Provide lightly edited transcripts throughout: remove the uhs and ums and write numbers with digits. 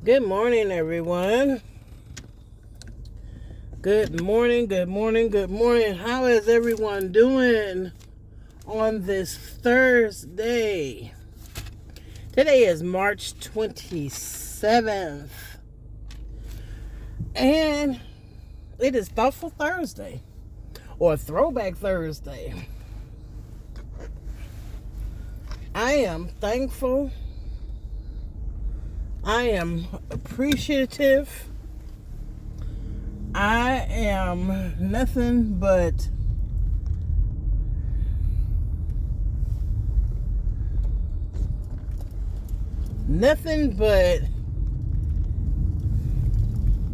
Good morning, everyone. Good morning, good morning, good morning. How is everyone doing on this Thursday? Today is March 27th, and it is Thoughtful Thursday, or Throwback Thursday. I am thankful. I am appreciative. I am nothing but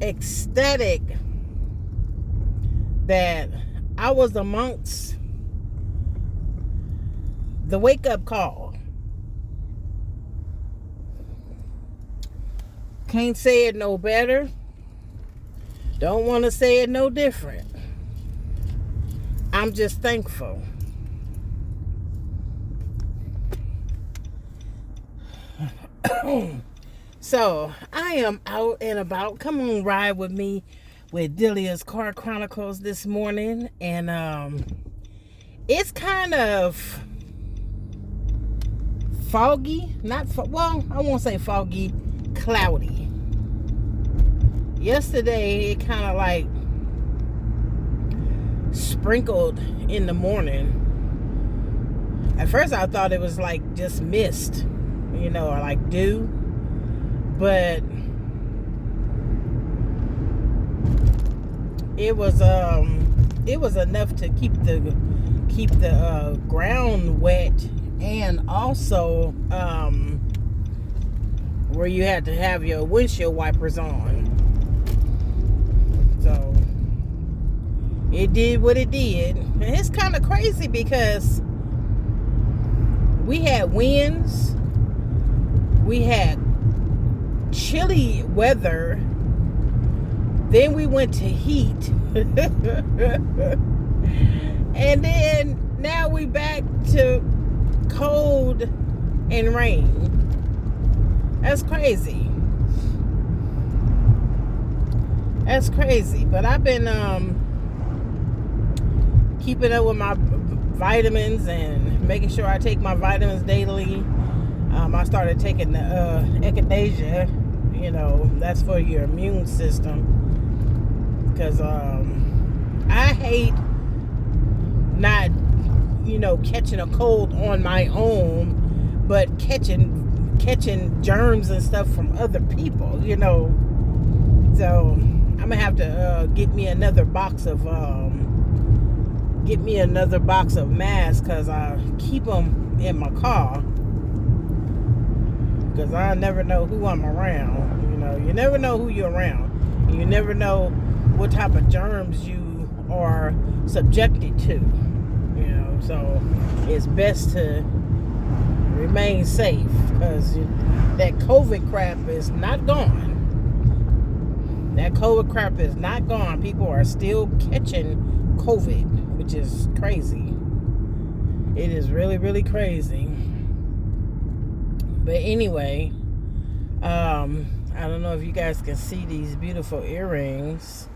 ecstatic that I was amongst the wake-up call. Can't say it no better. Don't want to say it no different. I'm just thankful. So, I am out and about. Come on, ride with me with Delia's Car Chronicles this morning. And it's kind of foggy. I won't say foggy, cloudy. Yesterday, it kind of like sprinkled in the morning. At first, I thought it was like just mist, or like dew. But it was enough to keep the ground wet, and also where you had to have your windshield wipers on. So it did what it did. And it's kind of crazy because we had winds, we had chilly weather, then we went to heat, and then now we back to cold and rain. That's crazy. But I've been keeping up with my vitamins and making sure I take my vitamins daily. I started taking the echinacea, that's for your immune system. Because I hate not, catching a cold on my own, but catching germs and stuff from other people, So I'm gonna have to get me another box of masks, because I keep them in my car. Because I never know who I'm around. You never know who you're around. You never know what type of germs you are subjected to. So it's best to remain safe, because that COVID crap is not gone. People are still catching COVID, which is crazy. It is really, really crazy. But anyway, I don't know if you guys can see these beautiful earrings.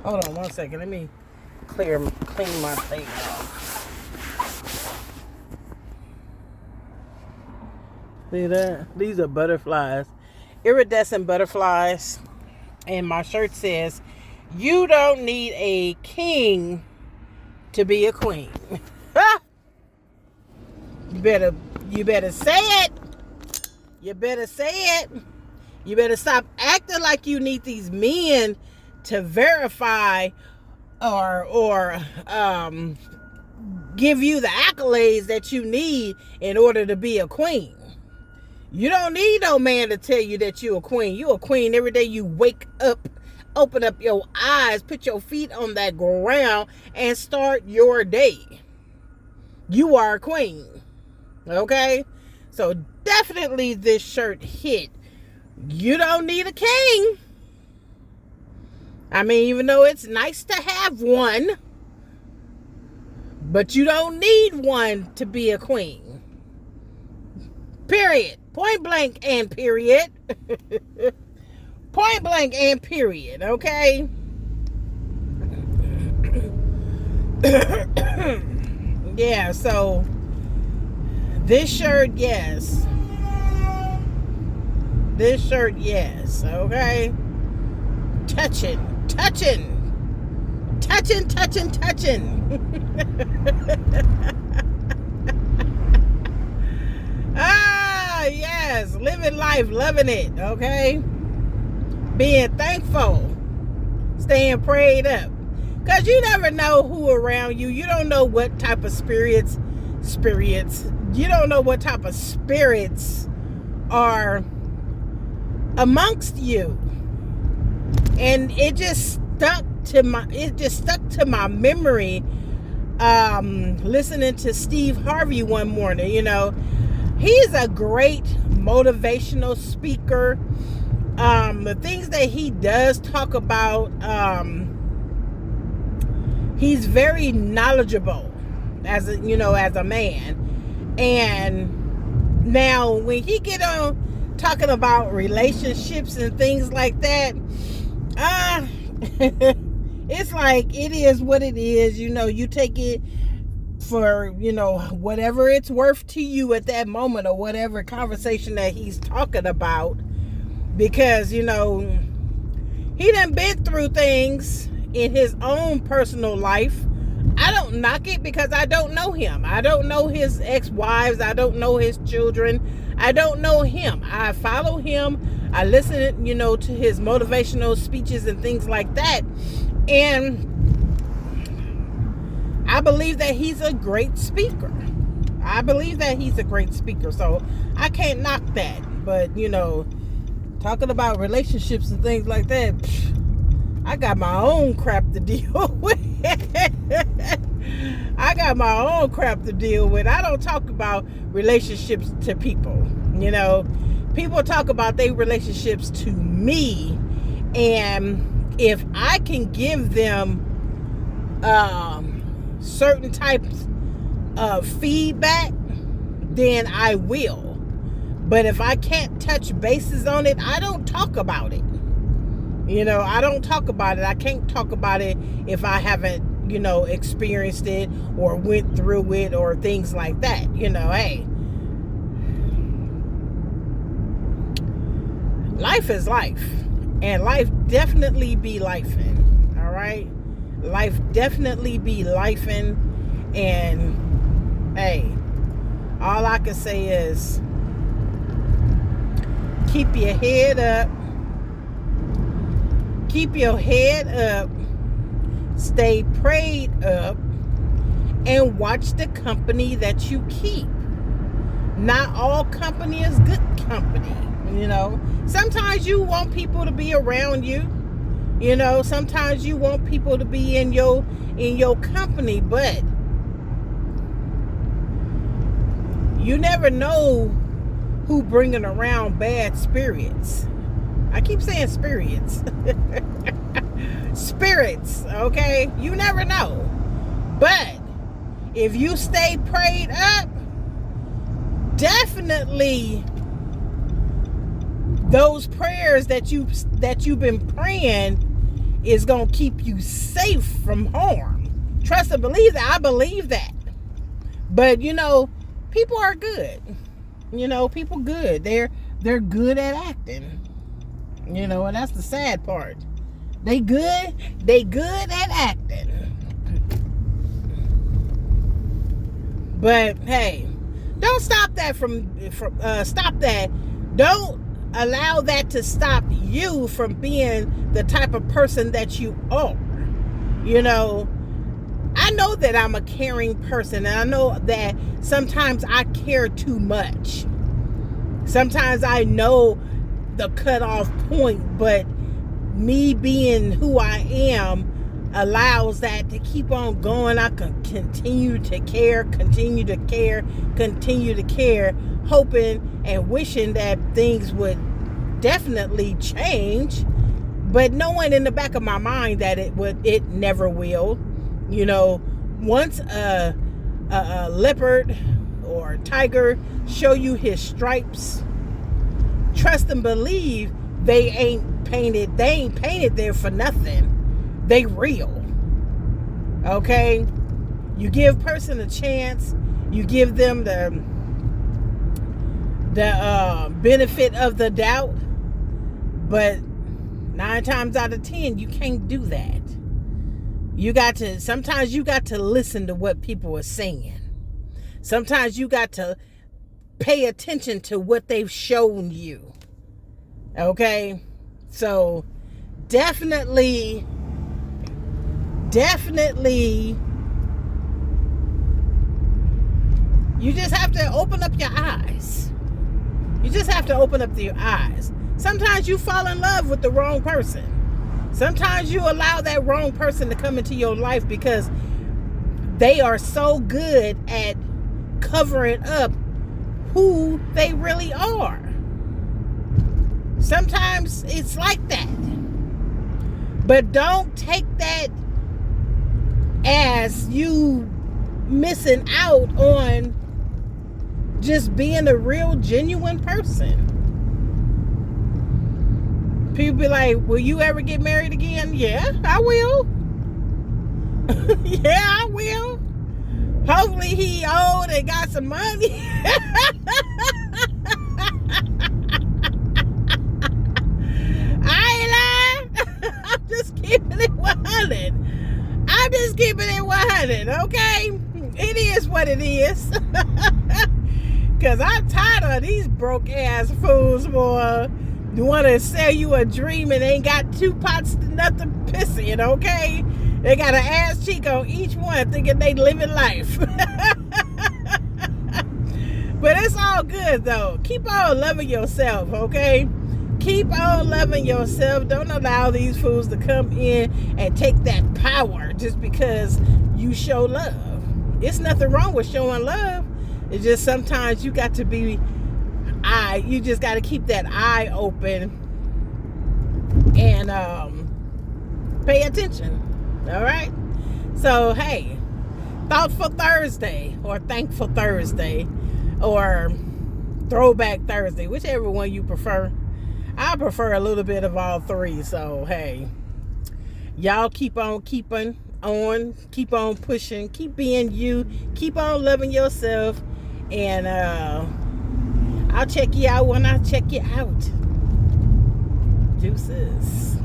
Hold on one second. Let me clean my plate off. See that? These are butterflies. Iridescent butterflies. And my shirt says, "You don't need a king to be a queen." You better say it. You better say it. You better stop acting like you need these men to verify or give you the accolades that you need in order to be a queen. You don't need no man to tell you that you're a queen. You're a queen every day you wake up, open up your eyes, put your feet on that ground, and start your day. You are a queen. Okay? So definitely this shirt hit. You don't need a king. I mean, even though it's nice to have one, but you don't need one to be a queen. Period. Point blank and period. Point blank and period, okay? Yeah, so this shirt, yes. This shirt, yes, okay? Touching. Ah, yes, living life, loving it, okay? Being thankful, staying prayed up. Because you never know who around you. You don't know what type of spirits. You don't know what type of spirits are amongst you. And it just stuck to my memory, listening to Steve Harvey one morning. You know, he's a great motivational speaker. The things that he does talk about, he's very knowledgeable as a man. And now when he get on talking about relationships and things like that, it's like, it is what it is. You take it for, whatever it's worth to you at that moment, or whatever conversation that he's talking about, because, he done been through things in his own personal life. I don't knock it because I don't know him. I don't know his ex-wives. I don't know his children. I don't know him. I follow him. I listen, to his motivational speeches and things like that. And I believe that he's a great speaker. So I can't knock that. But, talking about relationships and things like that, I got my own crap to deal with. I don't talk about relationships to people. People talk about their relationships to me. And if I can give them certain types of feedback, then I will. But if I can't touch bases on it, I don't talk about it. I don't talk about it. I can't talk about it if I haven't, experienced it or went through it or things like that. Hey, life is life. And life definitely be lifing. All right? Life definitely be lifing. And, hey, all I can say is keep your head up. Keep your head up, stay prayed up, and watch the company that you keep. Not all company is good company, Sometimes you want people to be around you. Sometimes you want people to be in your company, but you never know who bringing around bad spirits. I keep saying spirits. Spirits, okay? You never know. But if you stay prayed up, definitely those prayers that you've been praying is going to keep you safe from harm. Trust and believe that. I believe that. But, people are good. People good. They're good at acting. And that's the sad part. They good at acting. But hey, don't stop that stop that. Don't allow that to stop you from being the type of person that you are. I know that I'm a caring person, and I know that sometimes I care too much. Sometimes I know the cutoff point, but me being who I am allows that to keep on going. I can continue to care, hoping and wishing that things would definitely change, but knowing in the back of my mind that it never will. Once a leopard or tiger show you his stripes, trust and believe they ain't painted there for nothing. They real. Okay? You give person a chance, you give them the benefit of the doubt, but 9 times out of 10 you can't do that. Sometimes you got to listen to what people are saying. Sometimes you got to pay attention to what they've shown you. Okay? So definitely you just have to open up your eyes. You just have to open up your eyes. Sometimes you fall in love with the wrong person. Sometimes you allow that wrong person to come into your life because they are so good at covering up who they really are. Sometimes it's like that. But don't take that as you missing out on just being a real, genuine person. People be like, will you ever get married again? Yeah, I will. Yeah, I will. Hopefully he old and got some money. I ain't lying. I'm just keeping it 100. I'm just keeping it 100, okay? It is what it is. Because I'm tired of these broke ass fools, boy. You want to sell you a dream and ain't got 2 pots to nothing pissing, okay? They got an ass cheek on each one thinking they living life. But it's all good, though. Keep on loving yourself, okay? Keep on loving yourself. Don't allow these fools to come in and take that power just because you show love. It's nothing wrong with showing love. It's just sometimes you got to be you just got to keep that eye open and pay attention. All right? So, hey, Thoughtful Thursday or Thankful Thursday or Throwback Thursday, whichever one you prefer. I prefer a little bit of all three. So, hey, y'all keep on keeping on, keep on pushing, keep being you, keep on loving yourself, and I'll check you out when I check you out. Deuces.